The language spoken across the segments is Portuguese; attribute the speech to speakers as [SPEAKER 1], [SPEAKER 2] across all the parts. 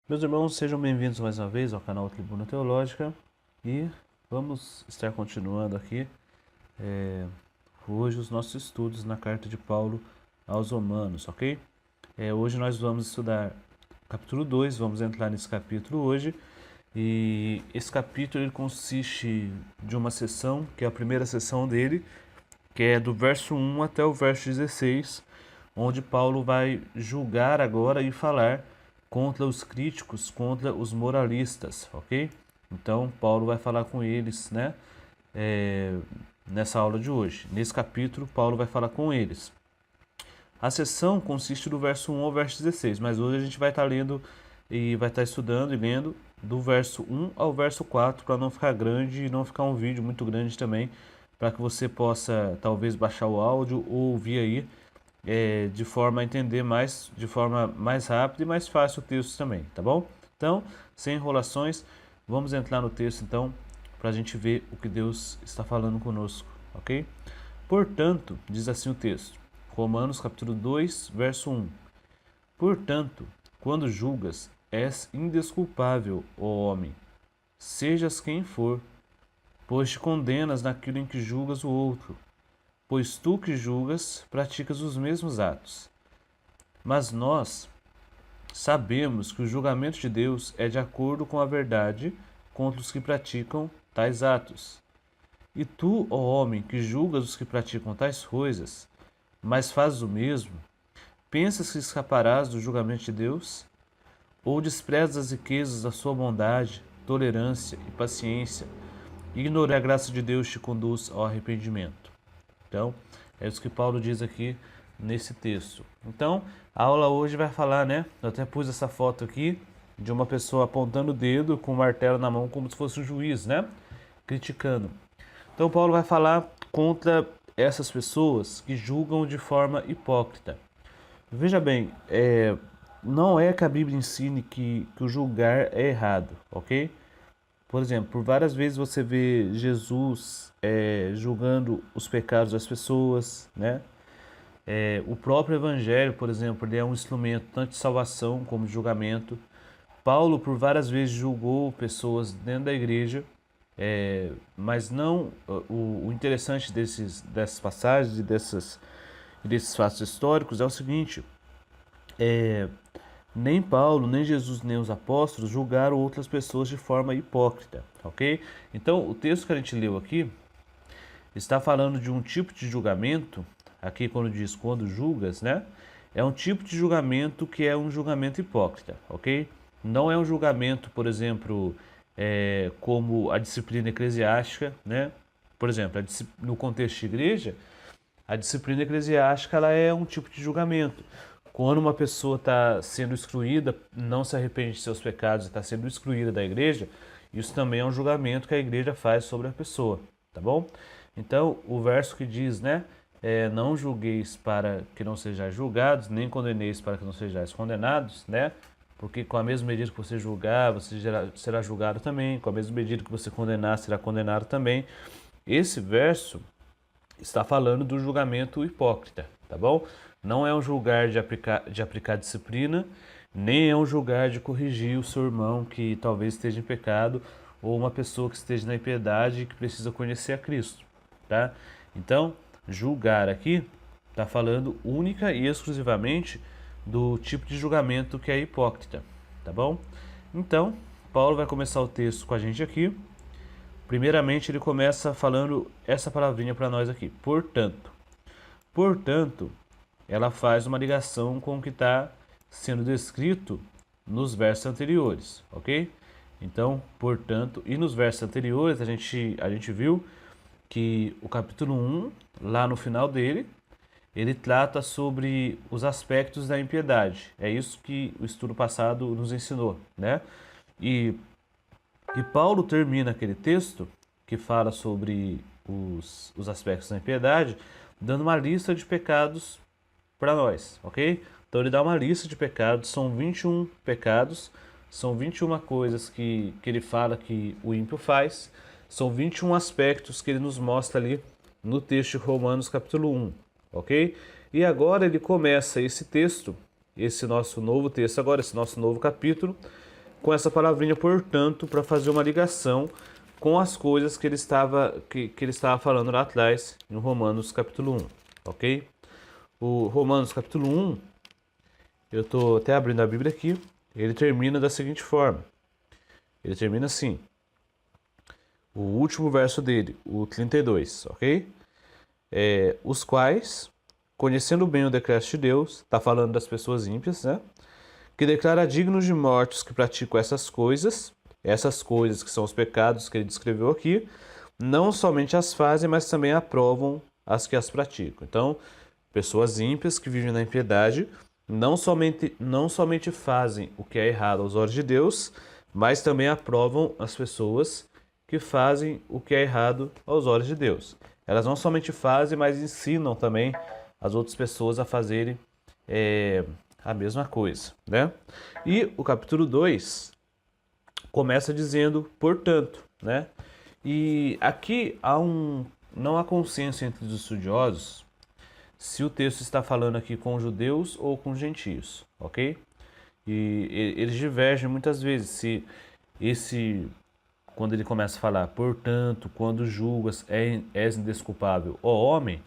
[SPEAKER 1] Meus irmãos, sejam bem-vindos mais uma vez ao canal Tribuna Teológica e vamos estar continuando aqui hoje os nossos estudos na carta de Paulo aos Romanos, ok? Hoje nós vamos estudar capítulo 2, vamos entrar nesse capítulo hoje e esse capítulo ele consiste de uma sessão, que é a primeira sessão dele, que é do verso 1 até o verso 16, onde Paulo vai julgar agora e falar contra os críticos, contra os moralistas, ok? Então, Paulo vai falar com eles, né? Nessa aula de hoje. Nesse capítulo, Paulo vai falar com eles. A sessão consiste do verso 1 ao verso 16, mas hoje a gente vai estar lendo e vai estar estudando e lendo do verso 1 ao verso 4, para não ficar grande e não ficar um vídeo muito grande também, para que você possa talvez baixar o áudio ou ouvir aí de forma a entender mais, de forma mais rápida e mais fácil o texto também, tá bom? Então, sem enrolações, vamos entrar no texto então, para a gente ver o que Deus está falando conosco, ok? Portanto, diz assim o texto, Romanos capítulo 2, verso 1. Portanto, quando julgas, és indesculpável, ó homem, sejas quem for, pois te condenas naquilo em que julgas o outro, pois tu que julgas, praticas os mesmos atos. Mas nós sabemos que o julgamento de Deus é de acordo com a verdade contra os que praticam tais atos. E tu, ó homem, que julgas os que praticam tais coisas, mas fazes o mesmo, pensas que escaparás do julgamento de Deus? Ou desprezas as riquezas da sua bondade, tolerância e paciência, e ignorar a graça de Deus te conduz ao arrependimento? Então, é isso que Paulo diz aqui nesse texto. Então, a aula hoje vai falar, né? Eu até pus essa foto aqui de uma pessoa apontando o dedo com o martelo na mão como se fosse um juiz, né? Criticando. Então, Paulo vai falar contra essas pessoas que julgam de forma hipócrita. Veja bem, não é que a Bíblia ensine que o julgar é errado, ok? Por exemplo, por várias vezes você vê Jesus julgando os pecados das pessoas, né? O próprio Evangelho, por exemplo, ele é um instrumento tanto de salvação como de julgamento. Paulo, por várias vezes, julgou pessoas dentro da igreja, mas não. O interessante dessas passagens e desses fatos históricos é o seguinte: nem Paulo, nem Jesus, nem os apóstolos julgaram outras pessoas de forma hipócrita, ok? Então, o texto que a gente leu aqui está falando de um tipo de julgamento, aqui quando diz quando julgas, né? É um tipo de julgamento que é um julgamento hipócrita, ok? Não é um julgamento, por exemplo, como a disciplina eclesiástica, né? Por exemplo, no contexto de igreja, a disciplina eclesiástica ela é um tipo de julgamento. Quando uma pessoa está sendo excluída, não se arrepende de seus pecados e está sendo excluída da igreja, isso também é um julgamento que a igreja faz sobre a pessoa, tá bom? Então, o verso que diz, né? Não julgueis para que não sejais julgados, nem condeneis para que não sejais condenados, né? Porque com a mesma medida que você julgar, você será julgado também. Com a mesma medida que você condenar, será condenado também. Esse verso está falando do julgamento hipócrita, tá bom? Não é um julgar de aplicar disciplina, nem é um julgar de corrigir o seu irmão que talvez esteja em pecado ou uma pessoa que esteja na impiedade e que precisa conhecer a Cristo, tá? Então, julgar aqui está falando única e exclusivamente do tipo de julgamento que é hipócrita, tá bom? Então, Paulo vai começar o texto com a gente aqui. Primeiramente, ele começa falando essa palavrinha para nós aqui, portanto. Portanto, ela faz uma ligação com o que está sendo descrito nos versos anteriores, ok? Então, portanto, e nos versos anteriores a gente viu que o capítulo 1, lá no final dele, ele trata sobre os aspectos da impiedade. É isso que o estudo passado nos ensinou, né? E Paulo termina aquele texto que fala sobre os aspectos da impiedade, dando uma lista de pecados para nós, ok? Então ele dá uma lista de pecados, são 21 pecados, são 21 coisas que ele fala que o ímpio faz, são 21 aspectos que ele nos mostra ali no texto de Romanos capítulo 1, ok? E agora ele começa esse texto, esse nosso novo texto agora, esse nosso novo capítulo, com essa palavrinha portanto para fazer uma ligação com as coisas que ele estava falando lá atrás em Romanos capítulo 1, ok? O Romanos capítulo 1, eu estou até abrindo a Bíblia aqui, ele termina da seguinte forma. Ele termina assim. O último verso dele, o 32, ok? Os quais, conhecendo bem o decreto de Deus, está falando das pessoas ímpias, né? Que declara dignos de morte os que praticam essas coisas que são os pecados que ele descreveu aqui, não somente as fazem, mas também aprovam as que as praticam. Então, pessoas ímpias que vivem na impiedade não somente fazem o que é errado aos olhos de Deus, mas também aprovam as pessoas que fazem o que é errado aos olhos de Deus. Elas não somente fazem, mas ensinam também as outras pessoas a fazerem a mesma coisa, né? E o capítulo 2 começa dizendo, portanto, né? E aqui não há consenso entre os estudiosos se o texto está falando aqui com judeus ou com gentios, ok? E eles divergem muitas vezes quando ele começa a falar, portanto, quando julgas és indesculpável, ó homem,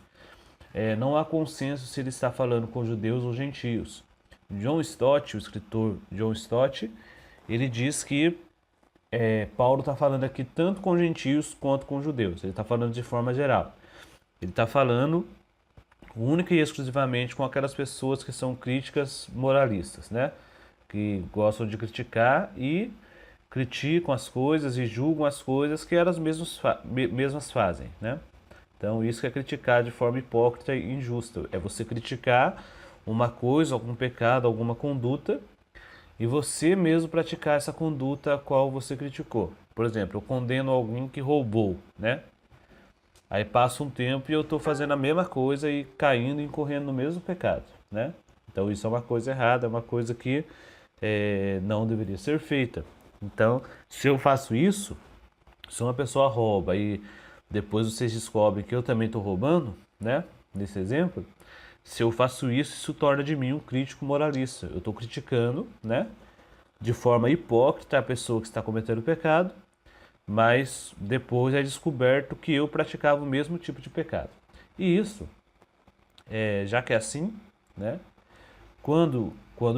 [SPEAKER 1] não há consenso se ele está falando com judeus ou gentios. John Stott, o escritor John Stott, ele diz que Paulo está falando aqui tanto com gentios quanto com judeus. Ele está falando de forma geral. Ele está falando única e exclusivamente com aquelas pessoas que são críticas moralistas, né? Que gostam de criticar e criticam as coisas e julgam as coisas que elas mesmas fazem, né? Então isso que é criticar de forma hipócrita e injusta. É você criticar uma coisa, algum pecado, alguma conduta e você mesmo praticar essa conduta a qual você criticou. Por exemplo, eu condeno alguém que roubou, né? Aí passa um tempo e eu estou fazendo a mesma coisa e caindo e incorrendo no mesmo pecado, né? Então isso é uma coisa errada, é uma coisa que não deveria ser feita. Então, se eu faço isso, se uma pessoa rouba e depois vocês descobrem que eu também estou roubando, né? Nesse exemplo, se eu faço isso, isso torna de mim um crítico moralista. Eu estou criticando, né? De forma hipócrita a pessoa que está cometendo o pecado, mas depois é descoberto que eu praticava o mesmo tipo de pecado. E isso, já que é assim, né? Quando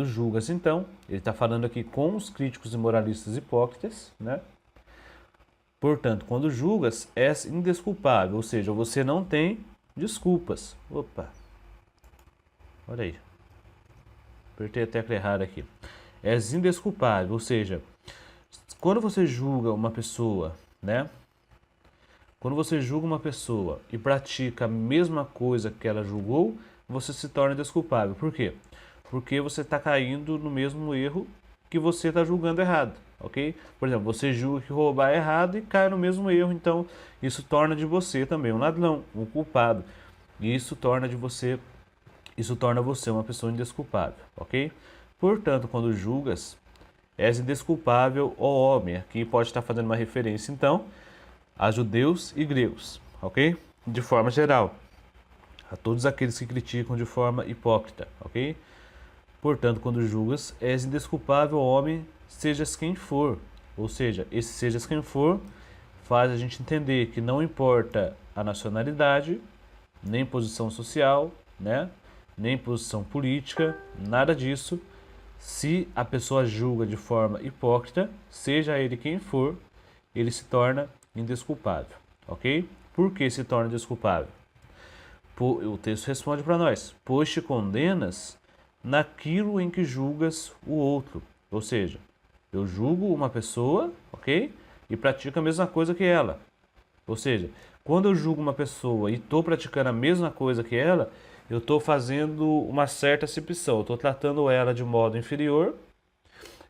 [SPEAKER 1] julgas, então, ele está falando aqui com os críticos e moralistas hipócritas, né? Portanto, quando julgas, és indesculpável, ou seja, você não tem desculpas. Opa, olha aí, apertei a tecla errada aqui. És indesculpável, ou seja, quando você julga uma pessoa, né? Quando você julga uma pessoa e pratica a mesma coisa que ela julgou, você se torna desculpável. Por quê? Porque você está caindo no mesmo erro que você está julgando errado, ok? Por exemplo, você julga que roubar é errado e cai no mesmo erro, então isso torna de você também um ladrão, um culpado. E isso torna você uma pessoa indesculpável, ok? Portanto, quando julgas, és indesculpável, ó homem. Aqui pode estar fazendo uma referência, então, a judeus e gregos, ok? De forma geral, a todos aqueles que criticam de forma hipócrita, ok? Portanto, quando julgas, és indesculpável, homem, sejas quem for. Ou seja, esse sejas quem for faz a gente entender que não importa a nacionalidade, nem posição social, né? Nem posição política, nada disso. Se a pessoa julga de forma hipócrita, seja ele quem for, ele se torna indesculpável, ok? Por que se torna indesculpável? O texto responde para nós, pois te condenas naquilo em que julgas o outro. Ou seja, eu julgo uma pessoa, ok? E pratico a mesma coisa que ela. Ou seja, quando eu julgo uma pessoa e estou praticando a mesma coisa que ela, eu estou fazendo uma certa acepção. Eu estou tratando ela de modo inferior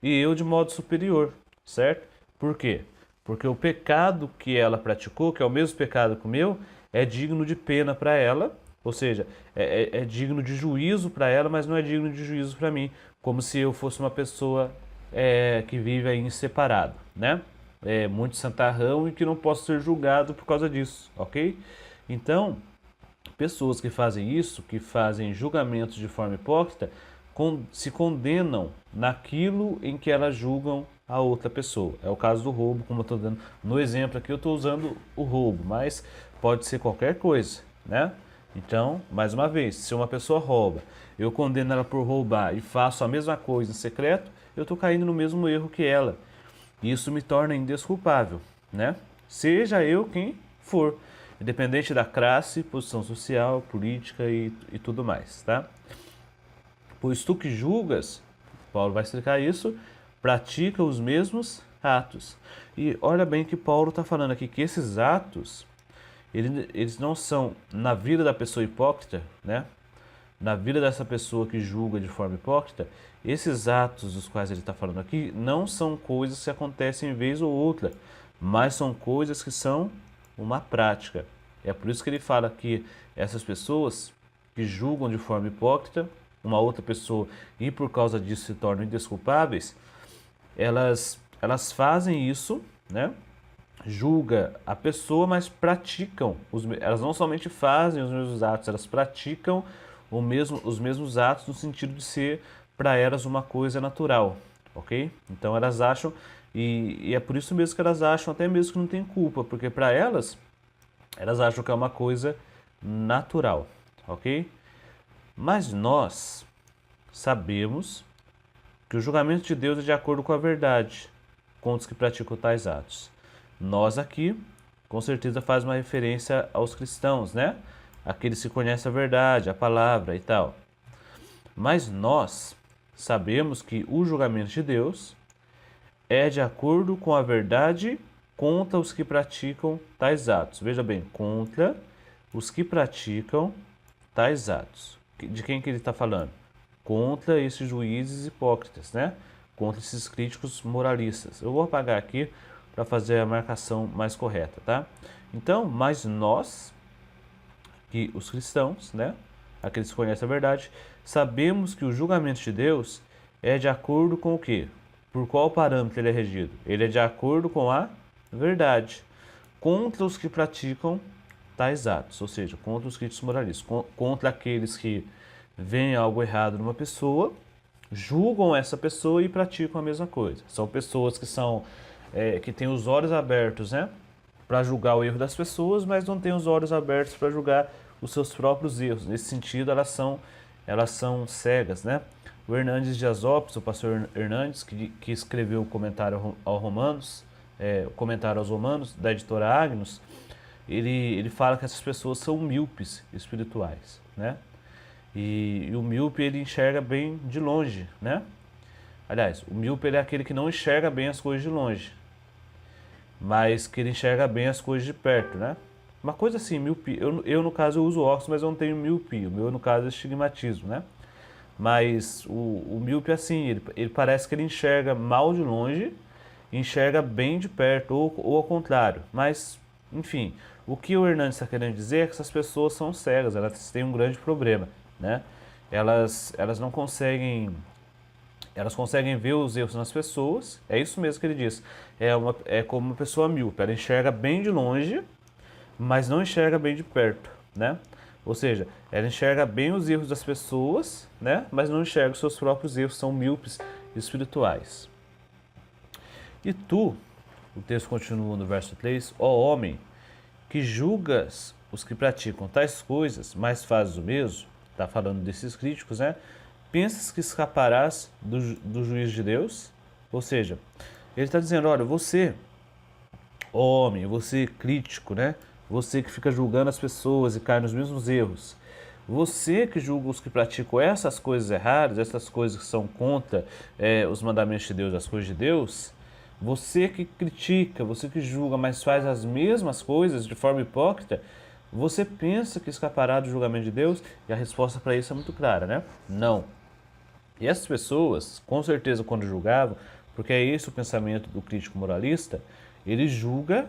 [SPEAKER 1] e eu de modo superior, certo? Por quê? Porque o pecado que ela praticou, que é o mesmo pecado que o meu, é digno de pena para ela, ou seja, é digno de juízo para ela, mas não é digno de juízo para mim, como se eu fosse uma pessoa que vive aí em separado, né? Muito santarrão e que não posso ser julgado por causa disso, ok? Então, pessoas que fazem isso, que fazem julgamentos de forma hipócrita, se condenam naquilo em que elas julgam a outra pessoa. É o caso do roubo, como eu estou dando no exemplo aqui, eu estou usando o roubo, mas pode ser qualquer coisa, né? Então, mais uma vez, se uma pessoa rouba, eu condeno ela por roubar e faço a mesma coisa em secreto, eu estou caindo no mesmo erro que ela. Isso me torna indesculpável, né? Seja eu quem for, independente da classe, posição social, política e tudo mais, tá? Pois tu que julgas, Paulo vai explicar isso, pratica os mesmos atos. E olha bem que Paulo está falando aqui que esses atos, eles não são na vida da pessoa hipócrita, né? Na vida dessa pessoa que julga de forma hipócrita, esses atos dos quais ele está falando aqui não são coisas que acontecem em vez ou outra, mas são coisas que são uma prática. É por isso que ele fala que essas pessoas que julgam de forma hipócrita uma outra pessoa e por causa disso se tornam indesculpáveis, elas fazem isso, né? Julga a pessoa, mas praticam. Elas não somente fazem os mesmos atos, elas praticam os mesmos atos no sentido de ser para elas uma coisa natural, ok? Então elas acham, e é por isso mesmo que elas acham até mesmo que não tem culpa, porque para elas acham que é uma coisa natural, ok? Mas nós sabemos que o julgamento de Deus é de acordo com a verdade contra os que praticam tais atos. Nós aqui, com certeza, faz uma referência aos cristãos, né? Aqueles que conhecem a verdade, a palavra e tal. Mas nós sabemos que o julgamento de Deus é de acordo com a verdade contra os que praticam tais atos. Veja bem, contra os que praticam tais atos. De quem que ele está falando? Contra esses juízes hipócritas, né? Contra esses críticos moralistas. Eu vou apagar aqui para fazer a marcação mais correta, tá? Então, mas nós, que os cristãos, né? Aqueles que conhecem a verdade, sabemos que o julgamento de Deus é de acordo com o quê? Por qual parâmetro ele é regido? Ele é de acordo com a verdade, contra os que praticam tais atos, ou seja, contra os críticos moralistas, contra aqueles que veem algo errado numa pessoa, julgam essa pessoa e praticam a mesma coisa. São pessoas que têm os olhos abertos, né, para julgar o erro das pessoas, mas não têm os olhos abertos para julgar os seus próprios erros. Nesse sentido, elas são cegas, né? O Hernandes Dias Lopes, o pastor Hernandes, que escreveu o comentário aos Romanos, o comentário aos Romanos da editora Agnus, ele fala que essas pessoas são míopes espirituais, né? E o míope ele enxerga bem de longe, né? Aliás, o míope ele é aquele que não enxerga bem as coisas de longe, mas que ele enxerga bem as coisas de perto, né? Uma coisa assim, miopia. Eu no caso eu uso óculos, mas eu não tenho miopia. O meu no caso é estigmatismo, né? Mas o míope é assim, ele parece que ele enxerga mal de longe, enxerga bem de perto, ou ao contrário. Mas, enfim, o que o Hernandes está querendo dizer é que essas pessoas são cegas, elas têm um grande problema, né? Elas não conseguem, elas conseguem ver os erros nas pessoas, é isso mesmo que ele diz. É como uma pessoa míope, ela enxerga bem de longe, mas não enxerga bem de perto, né? Ou seja, ela enxerga bem os erros das pessoas, né? Mas não enxerga os seus próprios erros, são míopes espirituais. E tu, o texto continua no verso 3, ó homem, que julgas os que praticam tais coisas, mas fazes o mesmo, está falando desses críticos, né? Pensas que escaparás do juízo de Deus? Ou seja, ele está dizendo, olha, você, homem, você crítico, né? Você que fica julgando as pessoas e cai nos mesmos erros. Você que julga os que praticam essas coisas erradas, essas coisas que são contra os mandamentos de Deus, as coisas de Deus, você que critica, você que julga, mas faz as mesmas coisas de forma hipócrita, você pensa que escapará do julgamento de Deus? E a resposta para isso é muito clara, né? Não. E essas pessoas, com certeza, quando julgavam, porque é esse o pensamento do crítico moralista, ele julga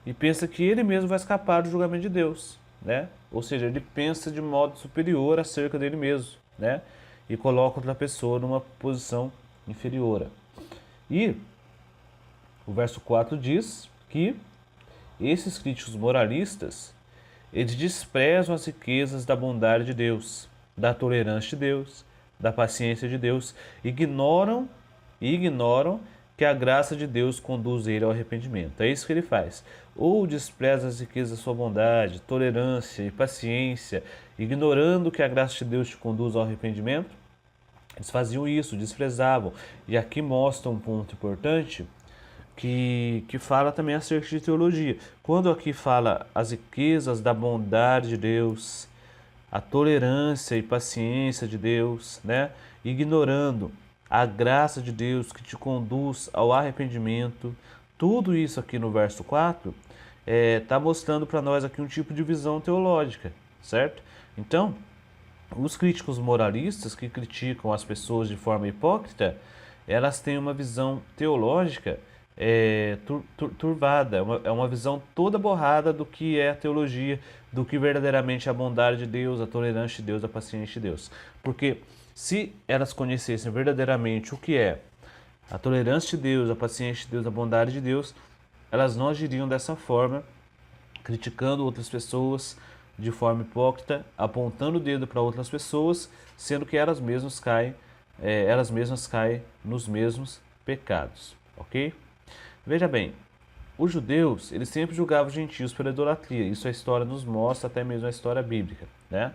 [SPEAKER 1] e pensa que ele mesmo vai escapar do julgamento de Deus, né? Ou seja, ele pensa de modo superior acerca dele mesmo, né? E coloca outra pessoa numa posição inferior. E o verso 4 diz que esses críticos moralistas, eles desprezam as riquezas da bondade de Deus, da tolerância de Deus, da paciência de Deus, ignoram que a graça de Deus conduz ele ao arrependimento. É isso que ele faz. Ou despreza as riquezas da sua bondade, tolerância e paciência, ignorando que a graça de Deus te conduz ao arrependimento. Eles faziam isso, desprezavam. E aqui mostra um ponto importante que fala também acerca de teologia. Quando aqui fala as riquezas da bondade de Deus, a tolerância e paciência de Deus, né? Ignorando a graça de Deus que te conduz ao arrependimento, tudo isso aqui no verso 4 está mostrando para nós aqui um tipo de visão teológica, certo? Então, os críticos moralistas que criticam as pessoas de forma hipócrita, elas têm uma visão teológica turvada, é uma visão toda borrada do que é a teologia, do que verdadeiramente é a bondade de Deus, a tolerância de Deus, a paciência de Deus. Porque se elas conhecessem verdadeiramente o que é a tolerância de Deus, a paciência de Deus, a bondade de Deus, elas não agiriam dessa forma, criticando outras pessoas de forma hipócrita, apontando o dedo para outras pessoas, sendo que elas mesmas caem nos mesmos pecados, ok? Veja bem, os judeus, eles sempre julgavam os gentios pela idolatria. Isso a história nos mostra, até mesmo a história bíblica, né?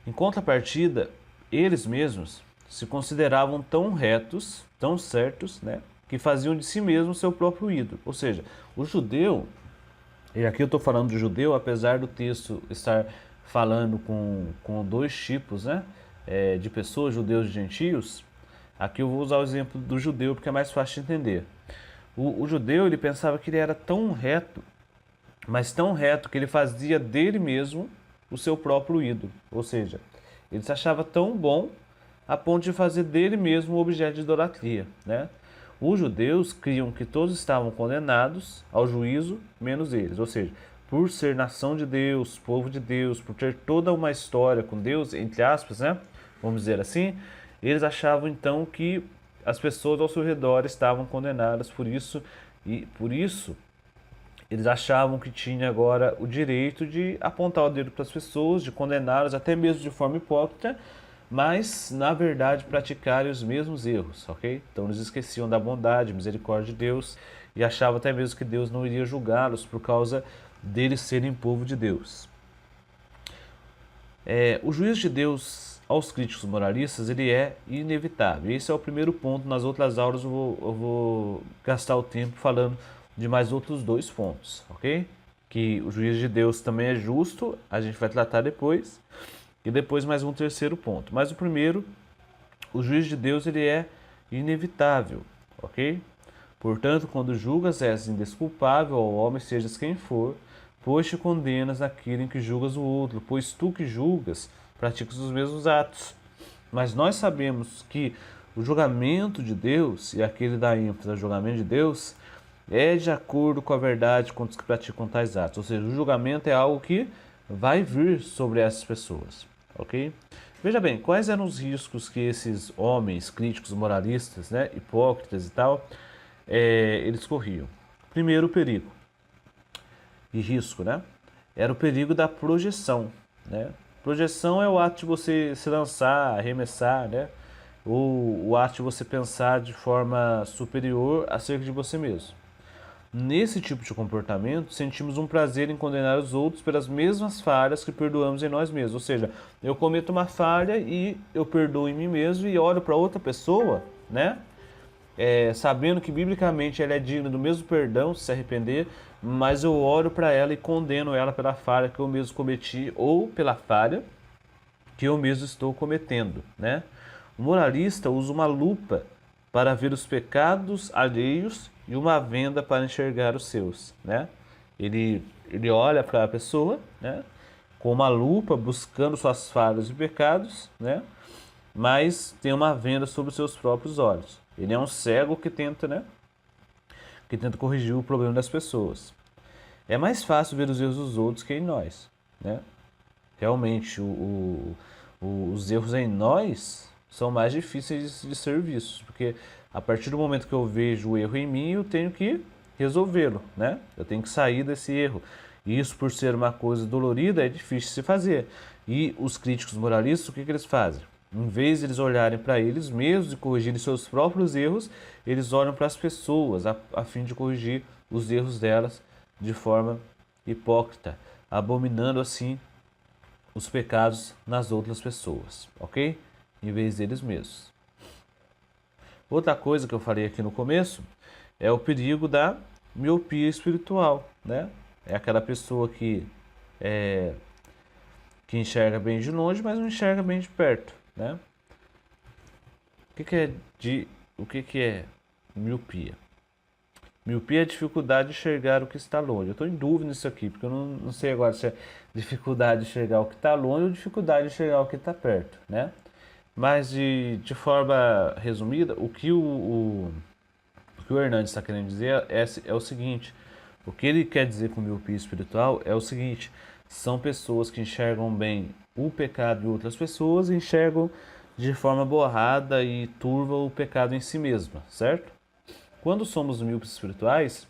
[SPEAKER 1] Em contrapartida, eles mesmos se consideravam tão retos, tão certos, né, que faziam de si mesmo seu próprio ídolo. Ou seja, o judeu, e aqui eu estou falando do judeu, apesar do texto estar falando com dois tipos, né, de pessoas, judeus e gentios, aqui eu vou usar o exemplo do judeu porque é mais fácil de entender. O judeu, ele pensava que ele era tão reto, mas tão reto que ele fazia dele mesmo o seu próprio ídolo. Ou seja, ele se achava tão bom a ponto de fazer dele mesmo um objeto de idolatria, né? Os judeus criam que todos estavam condenados ao juízo, menos eles. Ou seja, por ser nação de Deus, povo de Deus, por ter toda uma história com Deus, entre aspas, né? Vamos dizer assim, eles achavam então que as pessoas ao seu redor estavam condenadas por isso, e por isso eles achavam que tinha agora o direito de apontar o dedo para as pessoas, de condená-las até mesmo de forma hipócrita, mas na verdade praticarem os mesmos erros, ok? Então eles esqueciam da bondade, misericórdia de Deus e achavam até mesmo que Deus não iria julgá-los por causa deles serem povo de Deus. O juízo de Deus aos críticos moralistas, ele é inevitável. Esse é o primeiro ponto. Nas outras aulas eu vou gastar o tempo falando de mais outros dois pontos, ok? Que o juízo de Deus também é justo, a gente vai tratar depois. E depois mais um terceiro ponto. Mas o primeiro, o juízo de Deus, ele é inevitável, ok? Portanto, quando julgas, és indesculpável ao homem, sejas quem for, pois te condenas naquilo em que julgas o outro, pois tu que julgas, praticas os mesmos atos. Mas nós sabemos que o julgamento de Deus, e aqui ele dá ênfase ao julgamento de Deus, é de acordo com a verdade contra os que praticam tais atos. Ou seja, o julgamento é algo que vai vir sobre essas pessoas, ok? Veja bem, quais eram os riscos que esses homens críticos, moralistas, né, hipócritas e tal, eles corriam? Primeiro, o perigo e risco, né? Era o perigo da projeção, né? Projeção é o ato de você se lançar, arremessar, né? Ou o ato de você pensar de forma superior acerca de você mesmo. Nesse tipo de comportamento, sentimos um prazer em condenar os outros pelas mesmas falhas que perdoamos em nós mesmos. Ou seja, eu cometo uma falha e eu perdoo em mim mesmo e olho para outra pessoa, né? Sabendo que biblicamente ela é digna do mesmo perdão se arrepender, mas eu oro para ela e condeno ela pela falha que eu mesmo cometi ou pela falha que eu mesmo estou cometendo, né? O moralista usa uma lupa para ver os pecados alheios e uma venda para enxergar os seus, né? Ele olha para a pessoa, né, com uma lupa buscando suas falhas e pecados, né? Mas tem uma venda sobre os seus próprios olhos. Ele é um cego que tenta, né, que tenta corrigir o problema das pessoas. É mais fácil ver os erros dos outros que em nós, né? Realmente, os erros em nós são mais difíceis de ser vistos, porque a partir do momento que eu vejo o erro em mim, eu tenho que resolvê-lo, né? Eu tenho que sair desse erro. E isso, por ser uma coisa dolorida, é difícil de se fazer. E os críticos moralistas, o que eles fazem? Em vez de eles olharem para eles mesmos e corrigirem seus próprios erros, eles olham para as pessoas a fim de corrigir os erros delas de forma hipócrita, abominando assim os pecados nas outras pessoas, ok? Em vez deles mesmos. Outra coisa que eu falei aqui no começo é o perigo da miopia espiritual, né? É aquela pessoa que enxerga bem de longe, mas não enxerga bem de perto, né? O que é miopia? Miopia é a dificuldade de enxergar o que está longe. Eu estou em dúvida nisso aqui, porque eu não sei agora se é dificuldade de enxergar o que está longe ou dificuldade de enxergar o que está perto, né? Mas de forma resumida, o que o Hernandes está querendo dizer é o seguinte: o que ele quer dizer com miopia espiritual é o seguinte: são pessoas que enxergam bem o pecado de outras pessoas e enxergam de forma borrada e turva o pecado em si mesma, certo? Quando somos míopes espirituais,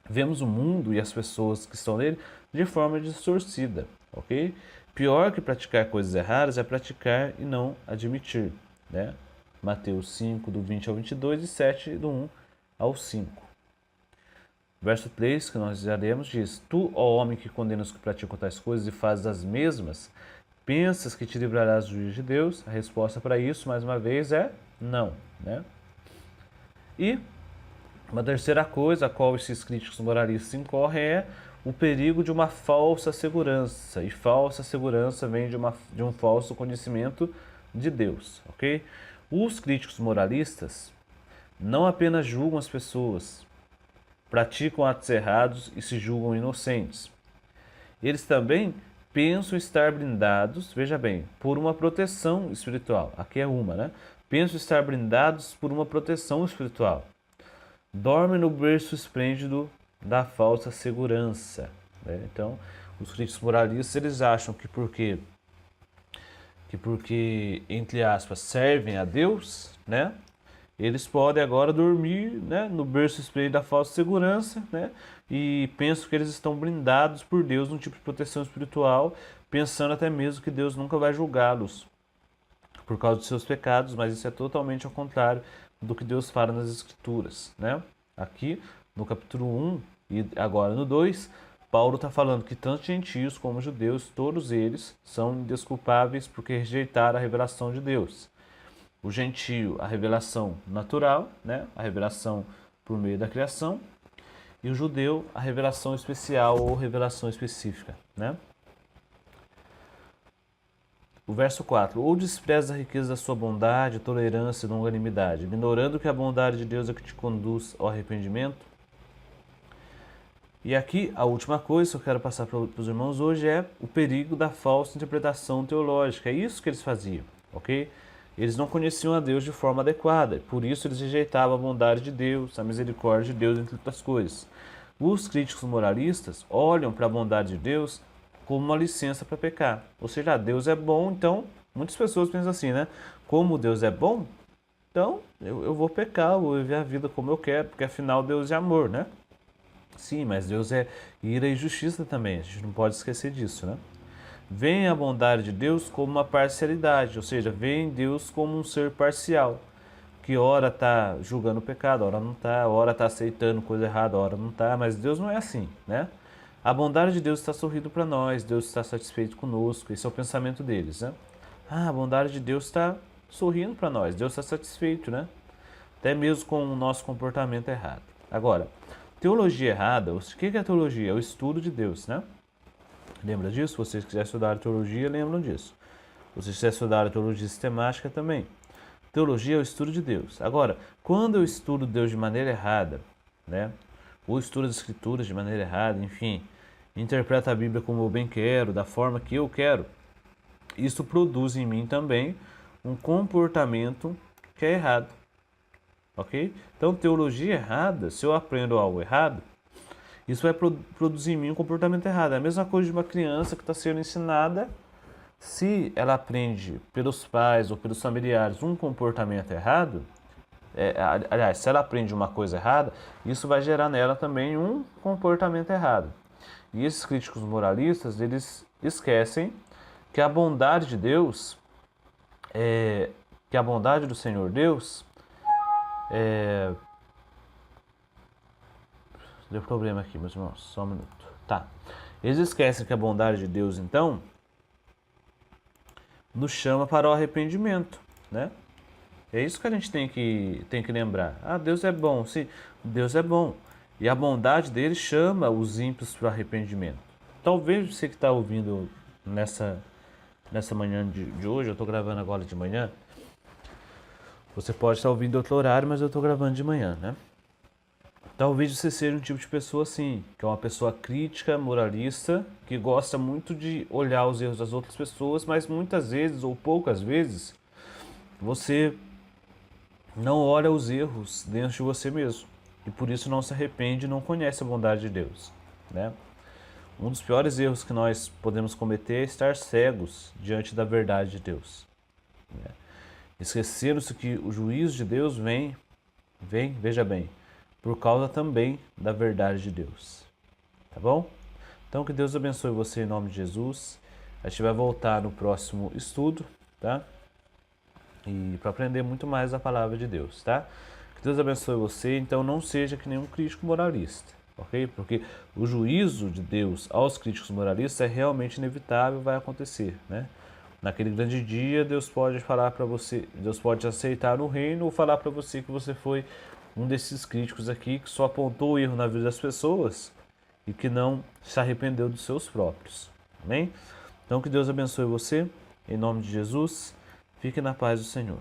[SPEAKER 1] vemos o mundo e as pessoas que estão nele de forma distorcida, ok? Pior que praticar coisas erradas é praticar e não admitir, né? Mateus 5, do 20 ao 22 e 7, do 1 ao 5. Verso 3, que nós já lemos, diz: Tu, ó homem que condenas os que praticam tais coisas e fazes as mesmas, pensas que te livrarás do juízo de Deus? A resposta para isso, mais uma vez, é não, né? E uma terceira coisa a qual esses críticos moralistas incorrem é o perigo de uma falsa segurança. E falsa segurança vem de um falso conhecimento de Deus, ok? Os críticos moralistas não apenas julgam as pessoas, praticam atos errados e se julgam inocentes. Eles também pensam estar blindados, veja bem, por uma proteção espiritual. Aqui é uma, né? Pensam estar blindados por uma proteção espiritual. Dorme no berço esplêndido da falsa segurança, né? Então, os críticos moralistas, eles acham que porque, entre aspas, servem a Deus, né? Eles podem agora dormir, né, no berço esplêndido da falsa segurança, né? E pensam que eles estão blindados por Deus num tipo de proteção espiritual, pensando até mesmo que Deus nunca vai julgá-los por causa dos seus pecados, mas isso é totalmente ao contrário do que Deus fala nas Escrituras, né? Aqui, no capítulo 1 e agora no 2, Paulo está falando que tanto gentios como judeus, todos eles são indesculpáveis porque rejeitaram a revelação de Deus. O gentio, a revelação natural, né? A revelação por meio da criação, e o judeu, a revelação especial ou revelação específica, né? O verso 4: Ou despreza a riqueza da sua bondade, tolerância e longanimidade, ignorando que a bondade de Deus é que te conduz ao arrependimento? E aqui, a última coisa que eu quero passar para os irmãos hoje é o perigo da falsa interpretação teológica. É isso que eles faziam, ok? Eles não conheciam a Deus de forma adequada, por isso eles rejeitavam a bondade de Deus, a misericórdia de Deus, entre outras coisas. Os críticos moralistas olham para a bondade de Deus como uma licença para pecar. Ou seja, Deus é bom, então, muitas pessoas pensam assim, né? Como Deus é bom, então eu vou pecar, eu vou viver a vida como eu quero, porque afinal Deus é amor, né? Sim, mas Deus é ira e justiça também, a gente não pode esquecer disso, né? Vêem a bondade de Deus como uma parcialidade, ou seja, veem Deus como um ser parcial, que ora está julgando o pecado, ora está aceitando coisa errada, ora não está, mas Deus não é assim, né? A bondade de Deus está sorrindo para nós, Deus está satisfeito conosco, esse é o pensamento deles, né? A bondade de Deus está sorrindo para nós, Deus está satisfeito, né? Até mesmo com o nosso comportamento errado. Agora, teologia errada, o que é teologia? É o estudo de Deus, né? Lembra disso? Vocês que já estudaram teologia, lembram disso. Vocês que já estudaram teologia sistemática também. Teologia é o estudo de Deus. Agora, quando eu estudo Deus de maneira errada, né? Ou estudo as escrituras de maneira errada, enfim, interpreta a Bíblia como eu bem quero, da forma que eu quero, isso produz em mim também um comportamento que é errado, ok? Então, teologia errada, se eu aprendo algo errado, isso vai produzir em mim um comportamento errado. É a mesma coisa de uma criança que está sendo ensinada, se ela aprende pelos pais ou pelos familiares um comportamento errado, aliás, se ela aprende uma coisa errada, isso vai gerar nela também um comportamento errado. E esses críticos moralistas, eles esquecem que a bondade de Deus, que a bondade do Senhor Deus deu problema aqui, meus irmãos, só um minuto. Tá. Eles esquecem que a bondade de Deus, então, nos chama para o arrependimento, né? É isso que a gente tem que lembrar. Ah, Deus é bom, sim, Deus é bom. E a bondade dele chama os ímpios para o arrependimento. Talvez você que está ouvindo nessa manhã de hoje, eu estou gravando agora de manhã, você pode estar ouvindo outro horário, mas eu estou gravando de manhã, né? Talvez você seja um tipo de pessoa assim, que é uma pessoa crítica, moralista, que gosta muito de olhar os erros das outras pessoas, mas muitas vezes ou poucas vezes você não olha os erros dentro de você mesmo e por isso não se arrepende e não conhece a bondade de Deus, né? Um dos piores erros que nós podemos cometer é estar cegos diante da verdade de Deus, né? Esquecendo-se que o juízo de Deus vem, veja bem, por causa também da verdade de Deus, tá bom? Então que Deus abençoe você em nome de Jesus. A gente vai voltar no próximo estudo, tá? E para aprender muito mais a palavra de Deus, tá? Que Deus abençoe você, então não seja que nenhum crítico moralista, ok? Porque o juízo de Deus aos críticos moralistas é realmente inevitável, vai acontecer, né? Naquele grande dia, Deus pode falar para você, Deus pode aceitar no reino ou falar para você que você foi um desses críticos aqui que só apontou o erro na vida das pessoas e que não se arrependeu dos seus próprios. Amém? Então que Deus abençoe você, em nome de Jesus. Fique na paz do Senhor.